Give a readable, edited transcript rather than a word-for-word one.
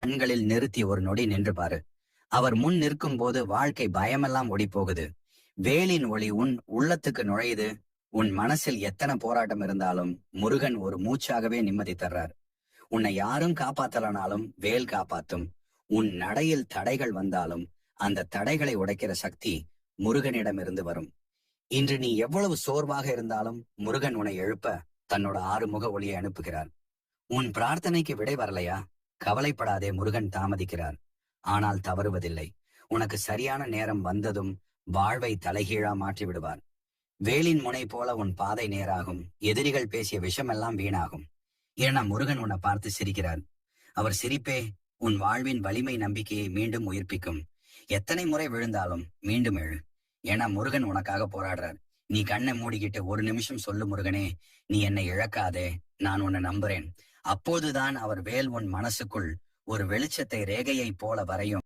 கண்களில் நிறுத்தி ஒரு நொடி நின்று பாரு. அவர் முன் நிற்கும் போது வாழ்க்கை பயமெல்லாம் ஓடி போகுது. வேலின் ஒளி உன் உள்ளத்துக்கு நுழையுது. உன் மனசில் எத்தனை போராட்டம் இருந்தாலும் முருகன் ஒரு மூச்சாகவே நிம்மதி தர்றார். உன்னை யாரும் காப்பாத்தலனாலும் வேல் காப்பாத்தும். உன் நடையில் தடைகள் வந்தாலும் அந்த தடைகளை உடைக்கிற சக்தி முருகனிடமிருந்து வரும். இன்று நீ எவ்வளவு சோர்வாக இருந்தாலும் முருகன் உன்னை எழுப்ப தன்னோட ஆறுமுக ஒளியை அனுப்புகிறார். உன் பிரார்த்தனைக்கு விடை வரலையா? கவலைப்படாதே, முருகன் தாமதிக்கிறார். ஆனால் தவறுவதில்லை. உனக்கு சரியான நேரம் வந்ததும் வாழ்வை தலைகீழா மாற்றி விடுவார். வேலின் முனை போல உன் பாதை நேராகும். எதிரிகள் பேசிய விஷமெல்லாம் வீணாகும். ஏன்னா முருகன் உன்னை பார்த்து சிரிக்கிறார். அவர் சிரிப்பே உன் வாழ்வின் வலிமை நம்பிக்கையை மீண்டும் உயிர்ப்பிக்கும். எத்தனை முறை விழுந்தாலும் மீண்டும் எழு. ஏன்னா முருகன் உனக்காக போராடுறார். நீ கண்ணை மூடிக்கிட்டு ஒரு நிமிஷம் சொல்லு, முருகனே, நீ என்னை இழக்காதே, நான் உன்னை நம்புறேன். அப்போதுதான் அவர் வேல் உன் மனசுக்குள் ஒரு வெளிச்சத்தை ரேகையை போல வரையும்.